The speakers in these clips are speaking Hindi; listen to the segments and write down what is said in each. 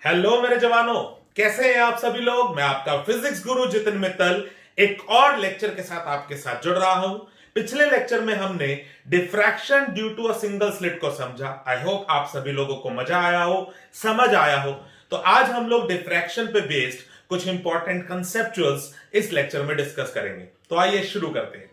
हेलो मेरे जवानों, कैसे हैं आप सभी लोग। मैं आपका फिजिक्स गुरु जितिन मित्तल एक और लेक्चर के साथ आपके साथ जुड़ रहा हूं। पिछले लेक्चर में हमने diffraction due to a single slit को समझा। आई होप आप सभी लोगों को मजा आया हो, समझ आया हो। तो आज हम लोग डिफ्रैक्शन पे बेस्ड कुछ इंपॉर्टेंट कंसेप्चुअल्स इस लेक्चर में डिस्कस करेंगे। तो आइए शुरू करते हैं।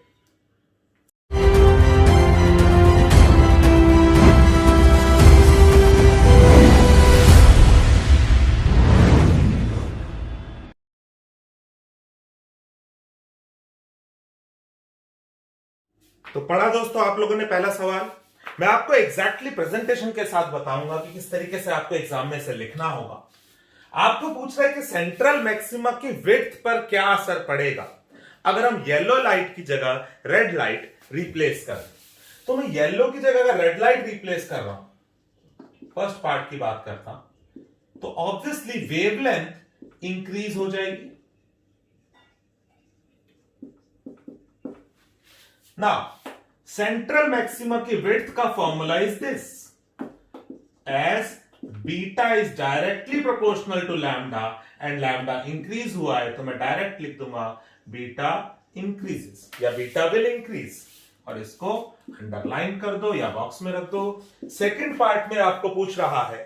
तो पढ़ा दोस्तों आप लोगों ने पहला सवाल। मैं आपको एग्जैक्टली प्रेजेंटेशन के साथ बताऊंगा कि किस तरीके से आपको एग्जाम में से लिखना होगा। आपको पूछ रहा है कि सेंट्रल मैक्सिमा की विड्थ पर क्या असर पड़ेगा अगर हम येलो लाइट की जगह रेड लाइट रिप्लेस करें। तो मैं येलो की जगह अगर रेड लाइट रिप्लेस कर रहा हूं, फर्स्ट पार्ट की बात करता हूं, तो ऑब्वियसली वेवलेंथ इंक्रीज हो जाएगी। नाउ सेंट्रल मैक्सिमा की विड्थ का formula is this, as beta is directly proportional to lambda and lambda increase हुआ है तो मैं डायरेक्ट लिख दूंगा बीटा इंक्रीजेस या बीटा विल इंक्रीज, और इसको अंडरलाइन कर दो या बॉक्स में रख दो। सेकंड पार्ट में आपको पूछ रहा है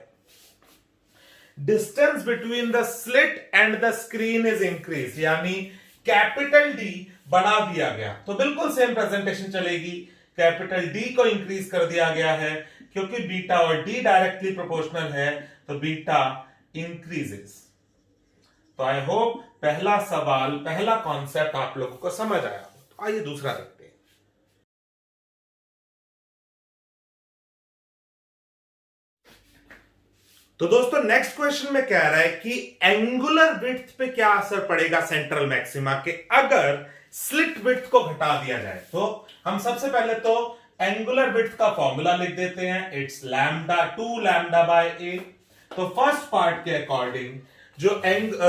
distance between the slit and the screen is increase, यानी कैपिटल डी बढ़ा दिया गया। तो बिल्कुल सेम प्रेजेंटेशन चलेगी, कैपिटल डी को इंक्रीज कर दिया गया है क्योंकि बीटा और डी डायरेक्टली प्रोपोर्शनल है तो बीटा इंक्रीजेस। तो आई होप पहला सवाल, पहला कॉन्सेप्ट आप लोगों को समझ आया हो। तो आइए दूसरा देखते हैं। तो दोस्तों नेक्स्ट क्वेश्चन में कह रहा है कि एंगुलर विड्थ पे क्या असर पड़ेगा सेंट्रल मैक्सिमा के अगर स्लिट विड्थ को घटा दिया जाए। तो हम सबसे पहले तो एंगुलर विड्थ का फॉर्मूला लिख देते हैं, इट्स लैम्डा 2 लैम्डा बाय ए। तो फर्स्ट पार्ट के अकॉर्डिंग जो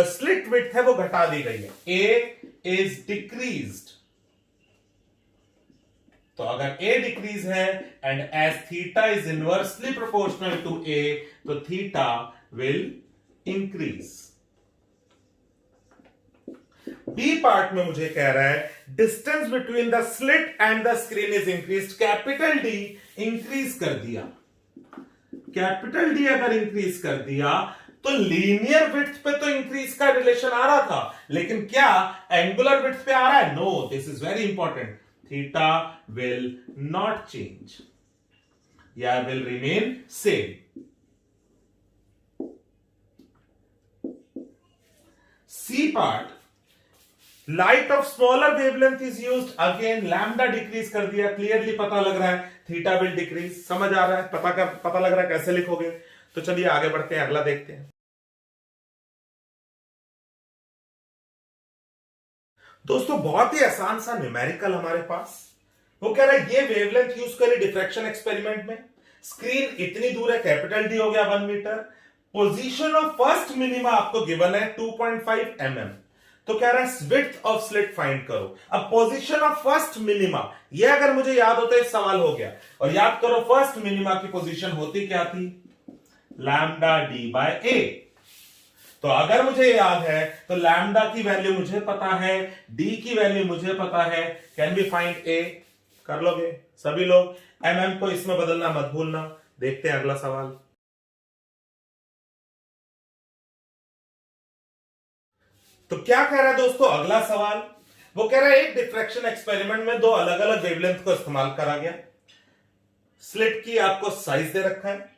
स्लिट विड्थ है वो घटा दी गई है, ए इज डिक्रीज्ड। तो अगर a डिक्रीज है and as theta is inversely proportional to a तो theta will increase. B part में मुझे कह रहा है distance between the slit and the screen is increase, capital D increase कर दिया। कैपिटल डी अगर इंक्रीज कर दिया तो लीनियर विड्थ पे तो इंक्रीज का रिलेशन आ रहा था, लेकिन क्या एंगुलर विड्थ पे आ रहा है? No, this is very important. Theta will not change, yeah, will remain same. C part, light of smaller wavelength is used, again lambda decrease कर दिया, clearly पता लग रहा है theta will decrease, समझ आ रहा है, पता लग रहा है कैसे लिखोगे। तो चलिए आगे बढ़ते हैं, अगला देखते हैं। दोस्तों बहुत ही आसान सा न्यूमेरिकल हमारे पास, वो कह रहा है ये वेवलेंथ यूज करें डिफ्रैक्शन एक्सपेरिमेंट में। स्क्रीन इतनी दूर है, कैपिटल डी हो गया 1 metre. Position of first minima आपको गिवन है 2.5 mm। तो कह रहा है विड्थ ऑफ स्लिट फाइंड करो। अब पोजीशन ऑफ फर्स्ट मिनिमा, ये अगर मुझे याद होता है सवाल हो गया। और याद करो फर्स्ट मिनिमा की पोजीशन होती क्या थी? लैम्डा डी बाय ए। तो अगर मुझे याद है तो लैम्डा की वैल्यू मुझे पता है, डी की वैल्यू मुझे पता है, कैन बी फाइंड ए। कर लोगे सभी लोग? एमएम को इसमें बदलना मत भूलना। देखते हैं अगला सवाल। तो क्या कह रहा है दोस्तों अगला सवाल? वो कह रहा है एक डिफ्रैक्शन एक्सपेरिमेंट में दो अलग अलग वेवलेंथ को इस्तेमाल करा गया। स्लिट की आपको साइज दे रखा है,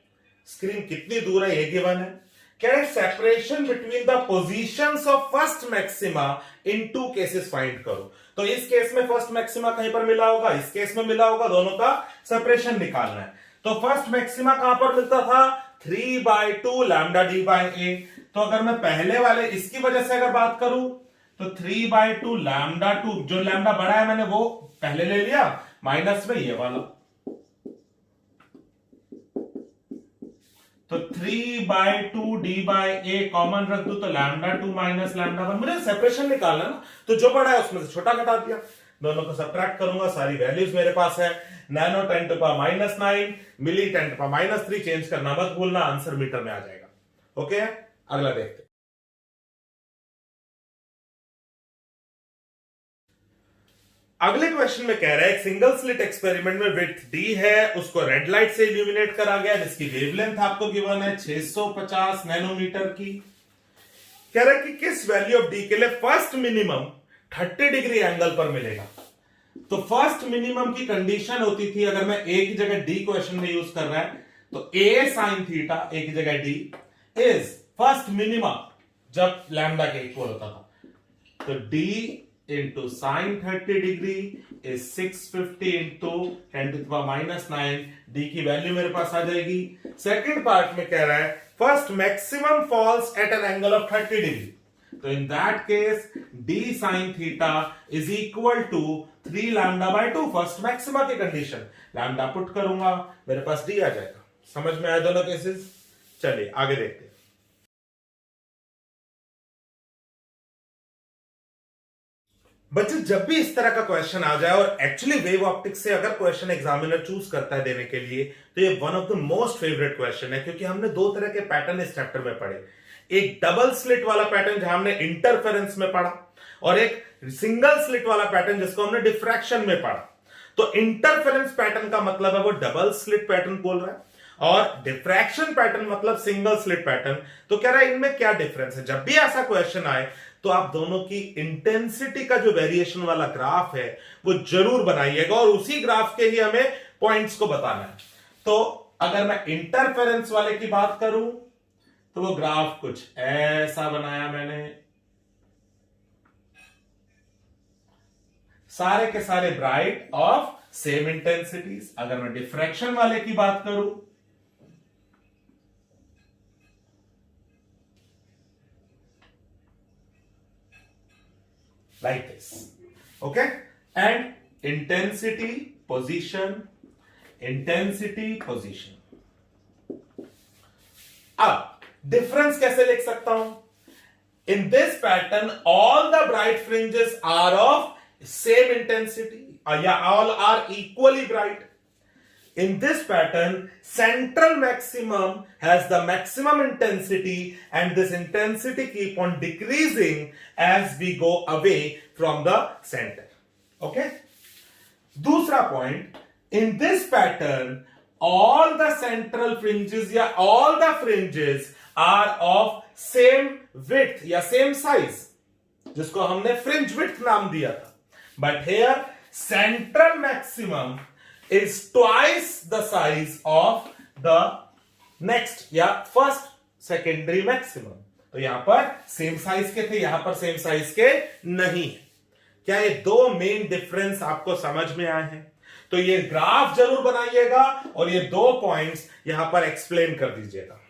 स्क्रीन कितनी दूर है ये गिवन है। Separation between the positions of first maxima in 2 cases find करो। तो इस केस में फर्स्ट मैक्सिमा कहीं पर मिला होगा, इस केस में मिला होगा, दोनों का सेपरेशन निकालना है। तो फर्स्ट मैक्सिमा कहां पर मिलता था? 3/2 लैम्डा डी बाय ए। तो अगर मैं पहले वाले इसकी वजह से अगर बात करूं तो 3/2 लैम्डा 2, जो लैम्डा बड़ा है मैंने वो पहले ले लिया, माइनस में ये वाला, तो 3/2 डी बाय ए कॉमन रख दू तो लैम्डा 2 माइनस लैम्डा 1। मुझे सेपरेशन निकालना ना, तो जो बड़ा है उसमें से छोटा घटा दिया, दोनों को सब्ट्रैक्ट करूंगा, सारी वैल्यूज मेरे पास है। नैनो 10⁻⁹, मिली 10⁻³ चेंज करना मत भूलना, आंसर मीटर में आ जाएगा। ओके, अगला देखते हैं। अगले क्वेश्चन में कह रहा है एक सिंगल स्लिट एक्सपेरिमेंट में विड्थ डी है, उसको रेड लाइट से इल्यूमिनेट करा गया, जिसकी वेवलेंथ आपको गिवन है 650 नैनोमीटर की। कह रहा है कि किस वैल्यू ऑफ डी के लिए फर्स्ट मिनिमम 30 डिग्री एंगल पर मिलेगा। तो फर्स्ट मिनिमम की कंडीशन होती थी, अगर मैं ए की जगह डी क्वेश्चन में यूज कर रहा है तो ए साइन थीटा, ए की जगह डी इज फर्स्ट मिनिमम जब लैम्डा के इक्वल होता था। तो D into sine 30 degree is 650 into 10⁻⁹ D की वैल्यू मेरे पास आ जाएगी। सेकंड पार्ट में कह रहा है first maximum falls at an angle of 30 degree. तो in that case d sin theta is equal to 3 λ/2, first maxima की कंडीशन। लैम्डा पुट करूंगा, मेरे पास d आ जाएगा। समझ में आया दोनों केसेस? चलिए आगे देखते हैं। बच्चे जब भी इस तरह का क्वेश्चन आ जाए, और एक्चुअली वेव ऑप्टिक्स से अगर क्वेश्चन एग्जामिनर चूज करता है देने के लिए, तो ये one of the most favourite question है, क्योंकि हमने दो तरह के पैटर्न इस चैप्टर में पढ़े। एक डबल स्लिट वाला पैटर्न जहां हमने इंटरफेरेंस में पढ़ा, और एक सिंगल स्लिट वाला पैटर्न जिसको हमने डिफ्रैक्शन में पढ़ा। तो इंटरफेरेंस पैटर्न का मतलब है वो डबल स्लिट पैटर्न बोल रहा है, और डिफ्रैक्शन पैटर्न मतलब सिंगल स्लिट पैटर्न। तो कह रहा है इनमें क्या डिफरेंस है। जब भी ऐसा क्वेश्चन आए तो आप दोनों की इंटेंसिटी का जो वेरिएशन वाला ग्राफ है वो जरूर बनाइएगा, और उसी ग्राफ के ही हमें पॉइंट्स को बताना है। तो अगर मैं इंटरफेरेंस वाले की बात करूं तो वो ग्राफ कुछ ऐसा बनाया मैंने, सारे के सारे ब्राइट ऑफ सेम इंटेंसिटीज। अगर मैं डिफ्रैक्शन वाले की बात करूं like this, okay, and intensity position, intensity position। अब डिफरेंस कैसे लिख सकता हूं? In this pattern all the bright fringes are of same intensity, या all are equally bright. In this pattern, central maximum has the maximum intensity, and this intensity keep on decreasing as we go away from the center. Okay? दूसरा point, in this pattern, all the central fringes या all the fringes are of same width या same size, जिसको हमने fringe width नाम दिया था। But here, central maximum is twice the size of the next या first secondary maximum। तो यहां पर सेम साइज के थे, यहां पर सेम साइज के नहीं है। क्या ये दो मेन डिफरेंस आपको समझ में आए हैं? तो ये ग्राफ जरूर बनाइएगा, और ये दो पॉइंट्स यहां पर एक्सप्लेन कर दीजिएगा।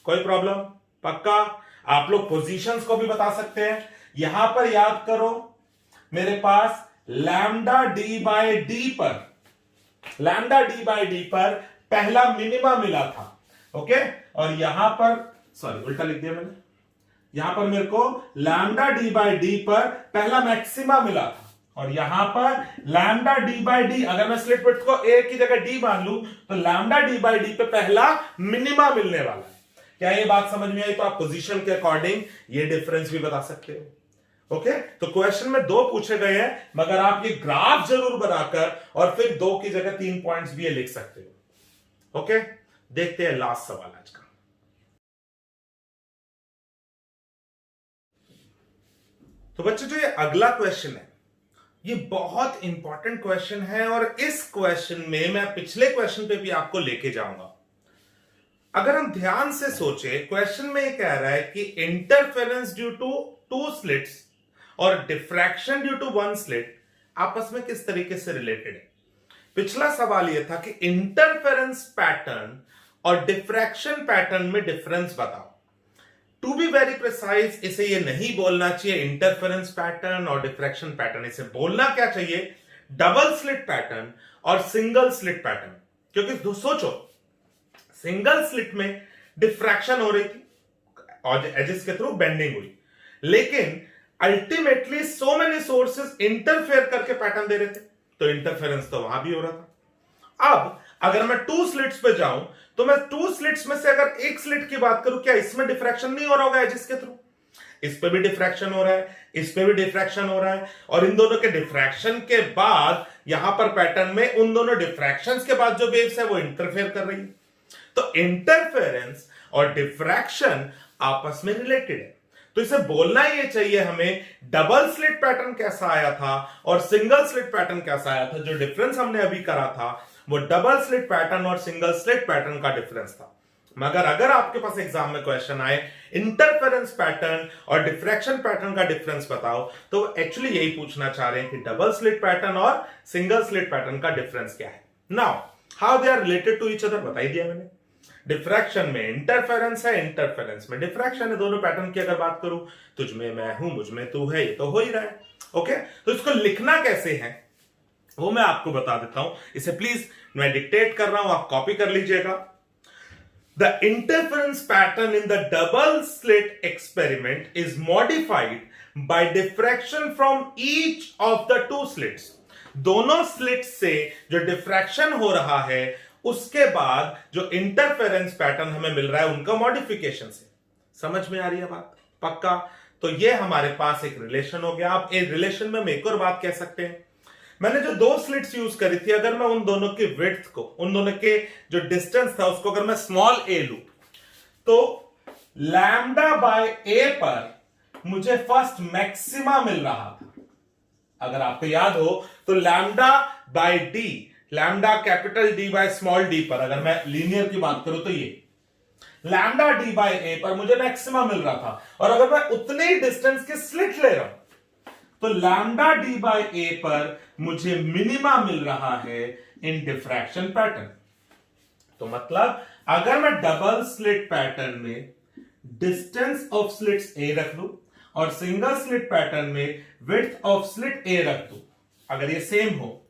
कोई प्रॉब्लम? पक्का? आप लोग पोजीशंस को भी बता सकते हैं। यहां पर याद करो, मेरे पास लैम्डा डी बाय डी पर, लैम्डा डी बाई डी पर पहला मिनिमा मिला था, ओके। और यहां पर, सॉरी उल्टा लिख दिया मैंने, यहां पर मेरे को लैम्डा डी बाई डी पर पहला मैक्सिमा मिला था, और यहां पर लैम्डा डी बाई डी, अगर मैं स्लिट विड्थ को ए की जगह डी मान लूं तो लैम्डा डी बाई डी पे पहला मिनिमा मिलने वाला है। क्या ये बात समझ में आई? तो आप पोजीशन के अकॉर्डिंग ये डिफरेंस भी बता सकते हो। ओके, तो क्वेश्चन में दो पूछे गए हैं, मगर आप ये ग्राफ जरूर बनाकर और फिर दो की जगह 3 पॉइंट्स भी ये लिख सकते हो। ओके, देखते हैं लास्ट सवाल आज का। तो बच्चों जो ये अगला क्वेश्चन है, ये बहुत इंपॉर्टेंट क्वेश्चन है, और इस क्वेश्चन में मैं पिछले क्वेश्चन पे भी आपको लेके जाऊंगा। अगर हम ध्यान से सोचे, क्वेश्चन में ये कह रहा है कि इंटरफेरेंस ड्यू टू 2 स्लिट्स और डिफ्रैक्शन ड्यू टू 1 स्लिट आपस में किस तरीके से रिलेटेड है। पिछला सवाल यह था कि इंटरफेरेंस पैटर्न और डिफ्रैक्शन पैटर्न में डिफरेंस बताओ। टू बी वेरी प्रिसाइज, इसे ये नहीं बोलना चाहिए इंटरफेरेंस पैटर्न और डिफ्रैक्शन पैटर्न, इसे बोलना क्या चाहिए? डबल स्लिट पैटर्न और सिंगल स्लिट पैटर्न। क्योंकि सोचो, सिंगल स्लिट में डिफ्रैक्शन हो रही थी और एजेस के थ्रू बेंडिंग हुई, लेकिन ultimately so many sources interfere करके पैटर्न दे रहे थे, तो इंटरफेरेंस तो वहां भी हो रहा था। अब अगर मैं 2 स्लिट्स पे जाऊं तो मैं 2 स्लिट्स में से अगर एक स्लिट की बात करूं, क्या इसमें डिफ्रैक्शन नहीं हो रहा होगा एजिस के थ्रू? इस पे भी डिफ्रैक्शन हो रहा है, इस पे भी डिफ्रैक्शन हो रहा है, और इन दोनों के डिफ्रैक्शन के बाद यहां पर पैटर्न में उन दोनों डिफ्रैक्शंस के बाद जो वेव्स है वो इंटरफेयर कर रही है। तो इंटरफेरेंस और डिफ्रैक्शन आपस में रिलेटेड है। तो इसे बोलना ही चाहिए हमें डबल स्लिट पैटर्न कैसा आया था और सिंगल स्लिट पैटर्न कैसा आया था। जो डिफरेंस हमने अभी करा था वो डबल स्लिट पैटर्न और सिंगल स्लिट पैटर्न का डिफरेंस था। मगर अगर आपके पास एग्जाम में क्वेश्चन आए इंटरफेरेंस पैटर्न और डिफ्रैक्शन पैटर्न का डिफरेंस बताओ, तो एक्चुअली यही पूछना चाह रहे हैं कि डबल स्लिट पैटर्न और सिंगल स्लिट पैटर्न का डिफरेंस क्या है। Now how they are related to each other बता ही दिया मैंने। डिफ्रैक्शन में इंटरफेरेंस है, इंटरफेरेंस में डिफ्रैक्शन है। दोनों पैटर्न की अगर बात करूं, तुझ में मैं हूं, मुझ में तू है, ये तो हो ही रहा है। ओके, तो इसको लिखना कैसे है वो मैं आपको बता देता हूं। इसे प्लीज मैं डिक्टेट कर रहा हूं, आप कॉपी कर लीजिएगा। The interference pattern in the double slit experiment is modified by diffraction from each of the two slits. दोनों स्लिट से जो डिफ्रैक्शन हो रहा है उसके बाद जो इंटरफेरेंस पैटर्न हमें मिल रहा है उनका मॉडिफिकेशन से। समझ में आ रही है बात? पक्का? तो ये हमारे पास एक रिलेशन हो गया। आप एक रिलेशन में हम एक और बात कह सकते हैं। मैंने जो 2 स्लिट्स यूज करी थी, अगर मैं उन दोनों की विड्थ को, उन दोनों के जो डिस्टेंस था उसको अगर मैं स्मॉल a लूं, तो लैम्डा बाय a पर मुझे फर्स्ट मैक्सिमा मिल रहा था। अगर आपको याद हो तो lambda by d, lambda capital D by small d पर अगर मैं लीनियर की बात करूं तो ये लैम्डा d बाय a पर मुझे मैक्सिमा मिल रहा था। और अगर मैं उतने ही डिस्टेंस के स्लिट ले रहा हूं तो लैम्डा d बाय a पर मुझे मिनिमा मिल रहा है इन डिफ्रैक्शन पैटर्न। तो मतलब अगर मैं डबल स्लिट पैटर्न में डिस्टेंस ऑफ स्लिट्स a रख लूं और सिंगल स्लिट पैटर्न में विड्थ ऑफ स्लिट a रख दूं, अगर ये सेम हो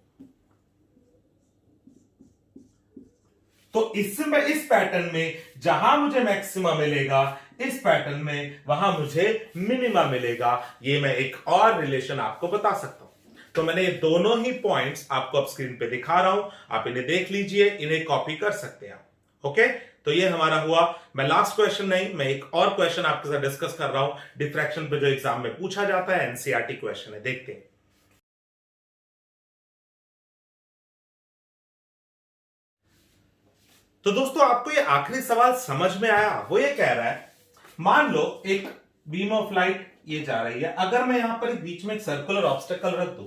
तो इसमें इस पैटर्न में जहां मुझे मैक्सिमा मिलेगा, इस पैटर्न में वहां मुझे मिनिमा मिलेगा। ये मैं एक और रिलेशन आपको बता सकता हूं। तो मैंने ये दोनों ही पॉइंट्स आपको अब स्क्रीन पे दिखा रहा हूं, आप इन्हें देख लीजिए, इन्हें कॉपी कर सकते हैं आप। ओके, तो ये हमारा हुआ। मैं लास्ट क्वेश्चन नहीं, मैं एक और क्वेश्चन आपके साथ डिस्कस कर रहा हूं डिफ्रैक्शन पे, जो एग्जाम में पूछा जाता है, एनसीईआरटी क्वेश्चन है, देखते हैं। तो दोस्तों आपको ये आखिरी सवाल समझ में आया? वो ये कह रहा है, मान लो एक बीम ऑफ लाइट ये जा रही है, अगर मैं यहां पर एक बीच में एक सर्कुलर ऑब्स्टेकल रख दूं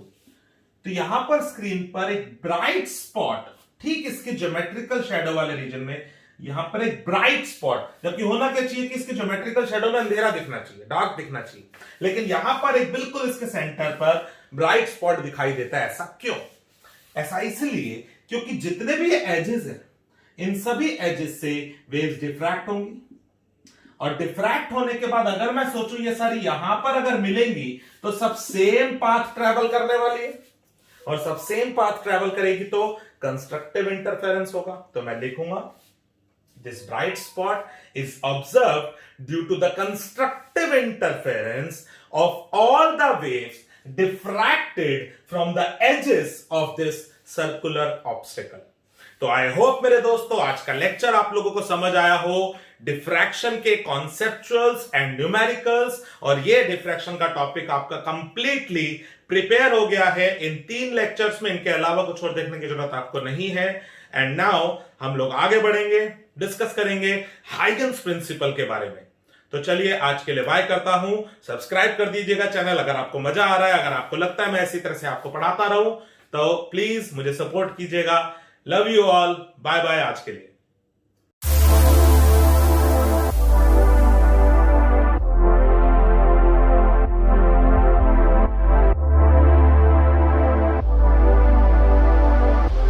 तो यहां पर स्क्रीन पर एक ब्राइट स्पॉट, ठीक इसके ज्योमेट्रिकल शैडो वाले रीजन में यहां पर एक ब्राइट स्पॉट, जबकि होना क्या चाहिए कि इसके ज्योमेट्रिकल शैडो में अंधेरा दिखना चाहिए, डार्क दिखना चाहिए, लेकिन यहां पर एक बिल्कुल इसके सेंटर पर ब्राइट स्पॉट दिखाई देता है। ऐसा क्यों? ऐसा इसलिए क्योंकि जितने भी ये एजेस हैं इन सभी एजेस से वेव्स डिफ्रैक्ट होंगी, और डिफ्रैक्ट होने के बाद अगर मैं सोचूं ये सारी यहां पर अगर मिलेंगी तो सब सेम पाथ ट्रेवल करने वाली है, और सब सेम पाथ ट्रेवल करेगी तो कंस्ट्रक्टिव इंटरफेरेंस होगा। तो मैं लिखूंगा this bright spot is observed due to the constructive interference of all the waves diffracted from the edges of this circular obstacle. तो आई होप मेरे दोस्तों आज का लेक्चर आप लोगों को समझ आया हो, डिफ्रैक्शन के कॉन्सेप्चुअल्स एंड न्यूमेरिकल्स, और ये डिफ्रैक्शन का टॉपिक आपका कंप्लीटली प्रिपेयर हो गया है इन 3 लेक्चर्स में। इनके अलावा कुछ और देखने की जरूरत आपको नहीं है। एंड नाउ हम लोग आगे बढ़ेंगे, डिस्कस करेंगे हाइगन्स प्रिंसिपल के बारे में। तो चलिए आज के लिए बाय करता हूं। सब्सक्राइब कर दीजिएगा चैनल अगर आपको मजा आ रहा है, अगर आपको लगता है मैं इसी तरह से आपको पढ़ाता रहूं तो प्लीज मुझे सपोर्ट कीजिएगा। Love you all, bye bye आज के लिए।